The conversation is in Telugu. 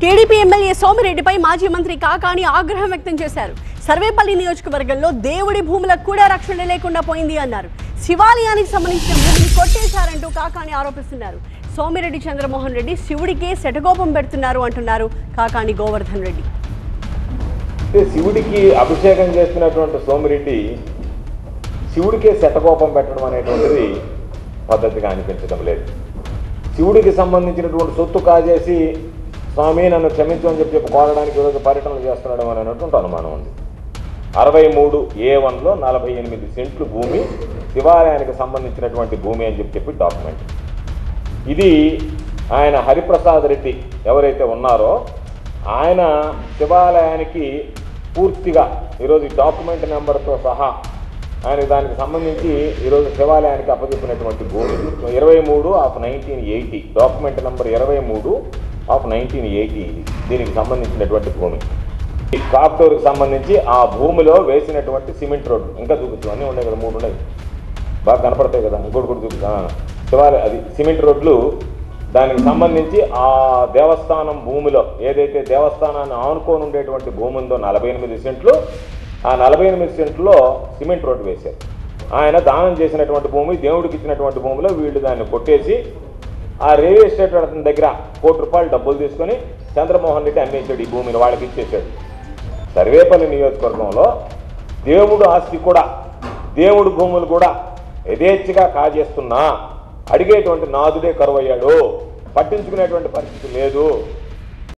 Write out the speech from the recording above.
టీడీపీ ఎమ్మెల్యే సోమిరెడ్డిపై మాజీ మంత్రి కాకాణి ఆగ్రహం వ్యక్తం చేశారు. సర్వేపల్లి నియోజకవర్గంలో దేవుడి భూములకు కూడా రక్షణ లేకుండా పోయింది అన్నారు. శివాలయానికి సంబంధించిన భూమిని కొట్టేశారంటూ కాకాణి ఆరోపిస్తున్నారు. సోమిరెడ్డి చంద్రమోహన్ రెడ్డి శివుడికే శటకోపం పెడుతున్నారు అంటున్నారు కాకాణి గోవర్ధన్ రెడ్డి. శివుడికి అభిషేకం చేస్తున్నటువంటి సోమిరెడ్డి శివుడికే శటకోపం పెట్టడం అనేటువంటిది పద్ధతిగా అనిపించడం లేదు. శివుడికి సంబంధించినటువంటి సొత్తు కాజేసి స్వామి నన్ను క్షమించమని చెప్పి కోరడానికి ఈరోజు పర్యటనలు చేస్తున్నాడు అని అనేటువంటి అనుమానం ఉంది. 63A1లో 48 సెంట్లు భూమి శివాలయానికి సంబంధించినటువంటి భూమి అని చెప్పి డాక్యుమెంట్. ఇది ఆయన హరిప్రసాద్ రెడ్డి ఎవరైతే ఉన్నారో ఆయన శివాలయానికి పూర్తిగా ఈరోజు డాక్యుమెంట్ నెంబర్తో సహా ఆయన దానికి సంబంధించి ఈరోజు శివాలయానికి అప్పచెప్పినటువంటి భూమి 23/1980 డాక్యుమెంట్ నెంబర్ 23/1980 ఇది దీనికి సంబంధించినటువంటి భూమి. ఈ కాక్టూరుకి సంబంధించి ఆ భూమిలో వేసినటువంటి సిమెంట్ రోడ్డు ఇంకా చూపించు అన్నీ ఉన్నాయి కదా, 3 ఉన్నాయి బాగా కనపడతాయి కదా, ఇంకోటి కూడా చూపించా శివాలయ అది సిమెంట్ రోడ్లు. దానికి సంబంధించి ఆ దేవస్థానం భూమిలో ఏదైతే దేవస్థానాన్ని ఆనుకొని ఉండేటువంటి భూమి ఉందో 48 సెంట్లు, ఆ 48 సెంట్లో సిమెంట్ రోడ్డు వేశారు. ఆయన దానం చేసినటువంటి భూమి దేవుడికి ఇచ్చినటువంటి భూమిలో వీళ్ళు దాన్ని కొట్టేసి ఆ రియల్ ఎస్టేట్ అతని దగ్గర ₹1 కోటి డబ్బులు తీసుకొని చంద్రమోహన్ రెడ్డి అమ్మేశాడు. ఈ భూమిని వాళ్ళకి ఇచ్చేసాడు. సర్వేపల్లి నియోజకవర్గంలో దేవుడు ఆస్తి కూడా దేవుడు భూములు కూడా యథేచ్ఛగా కాజేస్తున్నా అడిగేటువంటి నాదుడే కరువయ్యాడు, పట్టించుకునేటువంటి పరిస్థితి లేదు.